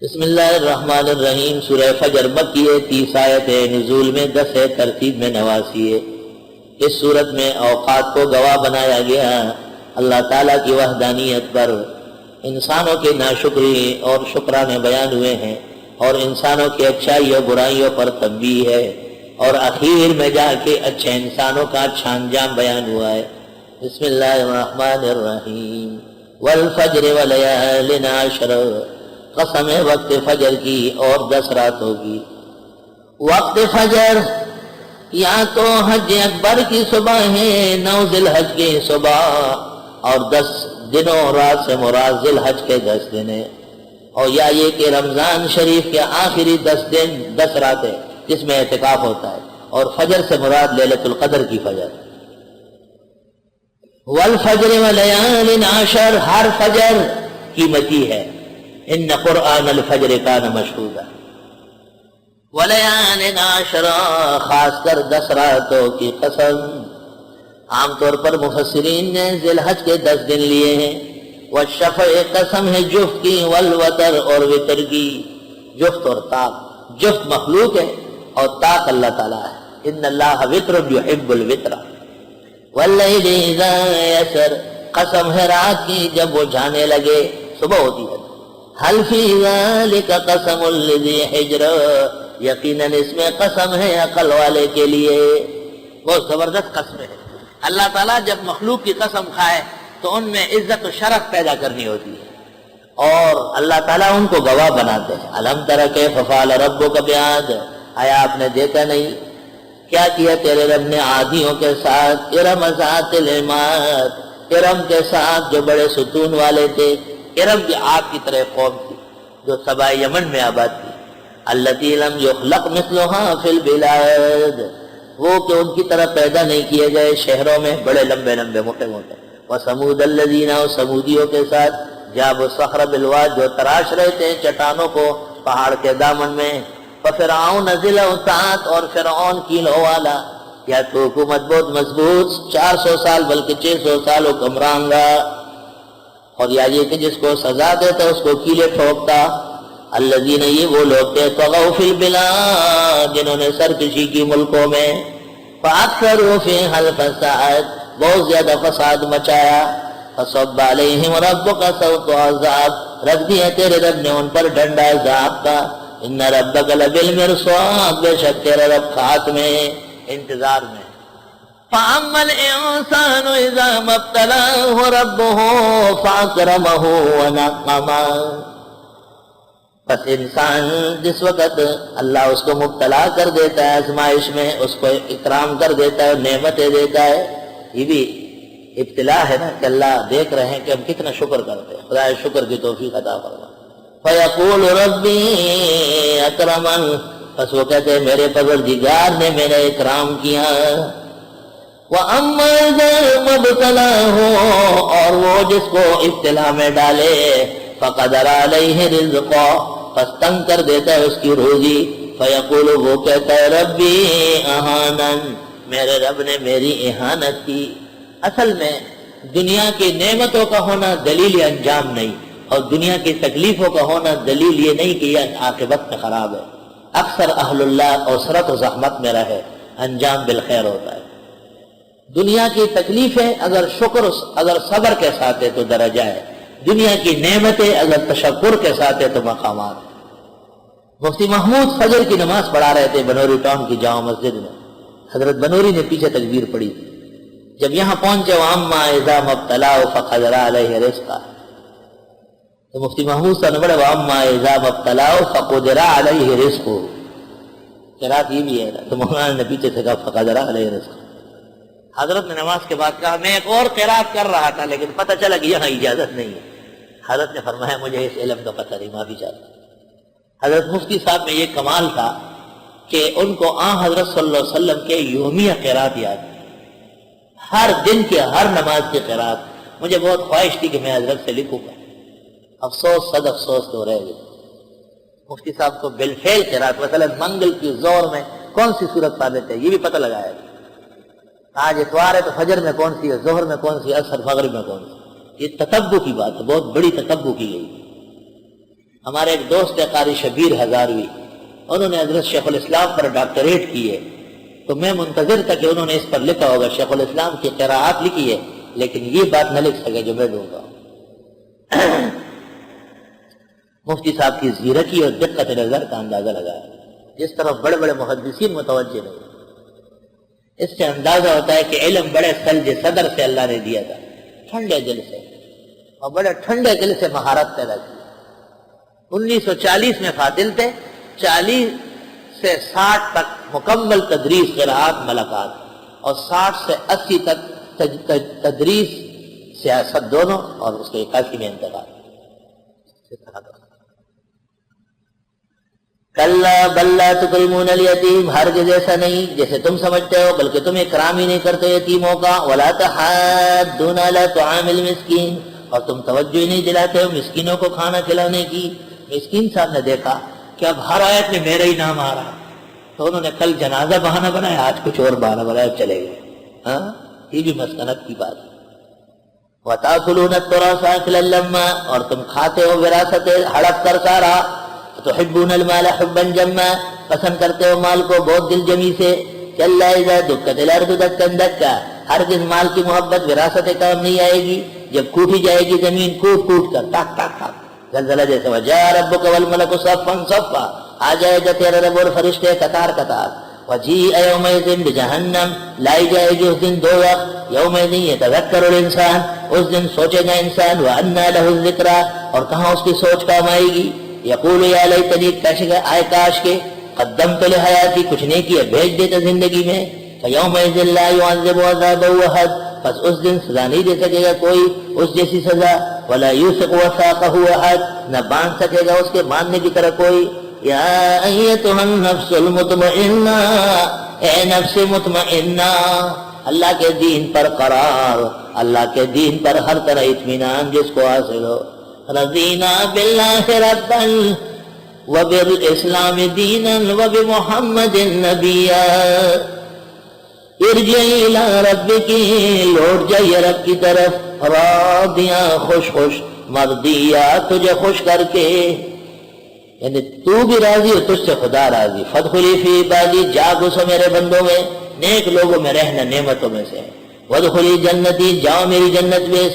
بسم اللہ الرحمن الرحیم۔ سورہ فجر مکی ہے، 30 آیت ہے، نزول میں 10 ہے، ترتیب میں 89 ہے۔ اس صورت میں اوقات کو گواہ بنایا گیا اللہ تعالیٰ کی وحدانیت پر، انسانوں کے ناشکری اور شکرانے بیان ہوئے ہیں، اور انسانوں کی اچھائی اور برائیوں پر تنبیہ ہے، اور اخیر میں جا کے اچھے انسانوں کا اچھا انجام بیان ہوا ہے۔ بسم اللہ الرحمن الرحیم۔ والفجر ولیال عشر، قسم ہے وقت فجر کی اور 10 راتوں کی۔ وقت فجر یا تو حج اکبر کی صبح ہے، 9 ذی الحج کی صبح، اور 10 دنوں رات سے مراد ذی الحج کے 10 دن ہے، اور یا یہ کہ رمضان شریف کے آخری 10 دن 10 راتیں جس میں اعتکاف ہوتا ہے، اور فجر سے مراد لیلۃ القدر کی فجر۔ والفجر ولیال عشر، ہر فجر قیمتی ہے، ان قرآن الفجر کان مشہودا۔ ولیال عشر، خاص کر 10 راتوں کی قسم۔ عام طور پر مفسرین نے ذی الحج کے 10 دن لیے ہیں۔ والشفع، قسم ہے جفت کی، والوتر، اور وتر کی۔ جفت اور طاق، جفت مخلوق ہے اور طاق اللہ تعالیٰ ہے۔ ان اللہ وتر یحب الوتر۔ واللیل اذا یسر، قسم ہے رات کی جب وہ جانے لگے، صبح ہوتی ہے۔ حل فی ذالک قسم لذی حجر، یقیناً اس میں قسم ہے عقل والے کے لیے۔ بہت زبردست قسم ہے۔ اللہ تعالیٰ جب مخلوق کی قسم کھائے تو ان میں عزت و شرف پیدا کرنی ہوتی ہے، اور اللہ تعالیٰ ان کو گواہ بناتے ہیں۔ الم تر کیف فعل ربک بعاد، آیا آپ نے دیکھا نہیں کیا کیا تیرے رب نے عادیوں کے ساتھ؟ ارم ذات العماد، ارم کے ساتھ جو بڑے ستون والے تھے۔ ارم بھی آپ کی طرح قوم تھی جو صبا یمن میں آباد تھی۔ التی لم یخلق مثلها فی البلاد، وہ کہ ان کی طرح پیدا نہیں کیے گئے شہروں میں، بڑے لمبے لمبے موٹے موٹے۔ وثمود الذین، اور سمودیوں کے ساتھ، جابوا الصخر بالواد، جو تراش رہے تھے چٹانوں کو پہاڑ کے دامن میں۔ وفرعون ذی الاوتاد، اور فرعون کیلوں والا، یا تو حکومت بہت مضبوط، 400 سال بلکہ 600 سال حکمران رہا، اور یا یہ کہ جس کو سزا دیتا اس کو کیلے ٹھوکتا۔ الذین، یہ وہ لوگ تھے، طغوا فی البلاد، جنہوں نے سرکشی کی ملکوں میں۔ فاکثروا فیہا الفساد، بہت زیادہ فساد مچایا۔ فصب علیہم ربک صوت عذاب، رکھ دیا تیرے رب نے ان پر ڈنڈا عذاب کا۔ ان ربک لبالمرصاد، بے شک تیرا رب خات میں، انتظار میں۔ فَأَمَّا الْإِنسَانُ إِذَا مَا ابْتَلَاهُ رَبُّهُ فَأَكْرَمَهُ وَنَعَّمَهُ، بس انسان جس وقت اللہ اس کو مبتلا کر دیتا ہے آزمائش میں، اس کو اکرام کر دیتا ہے، نعمتیں دیتا ہے، یہ بھی ابتلا ہے نا کہ اللہ دیکھ رہے ہیں کہ ہم کتنا شکر کرتے ہیں۔ خدا شکر کی توفیق عطا فرما۔ فَيَقُولُ رَبِّي أَكْرَمَنِ، بس وہ کہتے ہیں میرے پروردگار نے میرا اکرام کیا۔ وَأَمَّا إِذَا مَا ابْتَلَاهُ، اور وہ جس کو ابتلا میں ڈالے، فَقَدَرَ عَلَيْهِ رِزْقَهُ، پس تنگ کر دیتا ہے اس کی روزی۔ فَيَقُولُ، وہ کہتا ہے ربی اہانن، میرے رب نے میری اہانت کی۔ اصل میں دنیا کی نعمتوں کا ہونا دلیل انجام نہیں، اور دنیا کی تکلیفوں کا ہونا دلیل یہ نہیں کہ یہ عاقبت میں خراب ہے۔ اکثر اہل اللہ عسرت و زحمت میں رہے، انجام بالخیر ہوتا ہے۔ دنیا کی تکلیفیں اگر شکر، اگر صبر کے ساتھ ہے تو درجہ ہے، دنیا کی نعمتیں اگر تشکر کے ساتھ ہے تو مقامات۔ مفتی محمود فجر کی نماز پڑھا رہے تھے بنوری ٹاؤن کی جامع مسجد میں، حضرت بنوری نے پیچھے تکبیر پڑھی تھی۔ جب یہاں پہنچے وَأَمَّا إِذَا مَا ابْتَلَاهُ فَقَدَرَ عَلَيْهِ رِزْقَهُ، تو مفتی محمود صاحب نے پڑھا وَأَمَّا إِذَا مَا ابْتَلَاهُ فَقُدِرَ عَلَيْهِ رِزْقُهُ، قرات یہ بھی ہے تو مولانا نے پیچھے سے کہا فَقَدَرَ عَلَيْهِ رِزْقُهُ۔ حضرت نے نماز کے بعد کہا میں ایک اور قرات کر رہا تھا لیکن پتہ چلا کہ یہاں اجازت نہیں ہے۔ حضرت نے فرمایا مجھے اس علم کا پتہ نہیں، معافی چاہتا ہوں۔ حضرت مفتی صاحب میں یہ کمال تھا کہ ان کو حضرت صلی اللہ علیہ وسلم کے یومیہ قرات یاد، ہر دن کی ہر نماز کی قرات۔ مجھے بہت خواہش تھی کہ میں حضرت سے لکھوں گا، افسوس صد افسوس تو رہ گئے۔ مفتی صاحب کو بالفعل قرات، مثلا منگل کی ظہر میں کون سی صورت ثابت ہے یہ بھی پتہ لگایا۔ آج اتوار ہے تو فجر میں کون سی ہے، ظہر میں کون سی، عصر مغرب میں کون سی، یہ تتبع کی بات ہے، بہت بڑی تتبع کی گئی۔ ہمارے ایک دوست ہے قاری شبیر ہزاروی، انہوں نے حضرت شیخ الاسلام پر ڈاکٹریٹ کی ہے، تو میں منتظر تھا کہ انہوں نے اس پر لکھا ہوگا، شیخ الاسلام کی قراءات لکھی ہے، لیکن یہ بات نہ لکھ سکے جو میں دوں گا۔ مفتی صاحب کی زیرکی اور دقت نظر کا اندازہ لگایا، جس طرح بڑے بڑے محدثین متوجہ نہیں، اس سے اندازہ ہوتا ہے کہ علم بڑے سلج صدر سے اللہ نے دیا تھا، ٹھنڈے دل سے، اور بڑے ٹھنڈے دل سے مہارت پیدا کی۔ 1940 میں فاضل تھے، 40 سے 60 تک مکمل تدریس قراءات ملاقات، اور 60 سے 80 تک تدریس سیاست دونوں، اور اس کے 81 میں انتقال۔ کلا بل لا تکرمون الیتیم، ہرگز ایسا نہیں جیسے تم سمجھتے ہو، بلکہ تم اکرام ہی نہیں کرتے یتیموں کا۔ ولا تحاضون علی طعام المسکین، اور تم توجہ ہی نہیں دلاتے ہو مسکینوں کو کھانا کھلانے کی۔ مسکین صاحب نے دیکھا کہ اب ہر آیت میں میرا ہی نام آ رہا، تو انہوں نے کل جنازہ بہانہ بنایا، آج کچھ اور بہانہ بنایا، چلے گئے۔ ہاں، یہ بھی مسکنت کی بات ہے۔ وَتَأْكُلُونَ التُّرَاثَ أَكْلًا لَمًّا، اور تم کھاتے ہو وراثت ہڑپ کر سارا۔ تحبون المال حبا جما، پسند کرتے ہو مال کو بہت دل جمی سے۔ کلا اذا دکت الارض دکا دکا، ہرگز مال کی محبت وراثت کام نہیں آئے گی، جب کوٹی جائے گی زمین کوٹ کوٹ کر، ٹاک ٹاک ٹاک، زلزلہ جیسے۔ وجاء ربک والملک صفا صفا، آ جائے گا تیرا رب اور فرشتے قطار قطار۔ وجیء یومئذ بجہنم، لائی جائے گی اس دن دوزخ۔ یومئذ یتذکر الانسان، اس دن سوچے گا انسان، وانى له الذکریٰ، اور کہاں اس کی سوچ کام آئے گی۔ یقول یا لیتنی، آئے کاش کے قدمت لحیاتی، کچھ نہیں کیا بھیج دیتا زندگی میں۔ فیومئذ لا یعذب عذابہ احد، پس اس دن سزا نہیں دے سکے گا کوئی اس جیسی سزا۔ ولا یوثق وثاقہ احد، نہ باندھ سکے گا اس کے باندھنے کی طرح کوئی۔ یا ایتھا النفس المطمئنہ، اے نفس مطمئنہ، اللہ کے دین پر قرار، اللہ کے دین پر ہر طرح اطمینان جس کو حاصل ہو۔ رضینا باللہ ربا وبالاسلام دینا وبمحمد نبیا، ارجعی الی ربک، لوٹ جائیے رب کی طرف، راضیاں خوش خوش، مرضیہ تجھے خوش کر کے، یعنی تو بھی راضی ہو، تجھ سے خدا راضی۔ فادخلی فی عبادی، جا گھسو میرے بندوں میں، نیک لوگوں میں رہنا نعمتوں میں سے۔ وادخلی جنتی، جاؤ میری جنت میں۔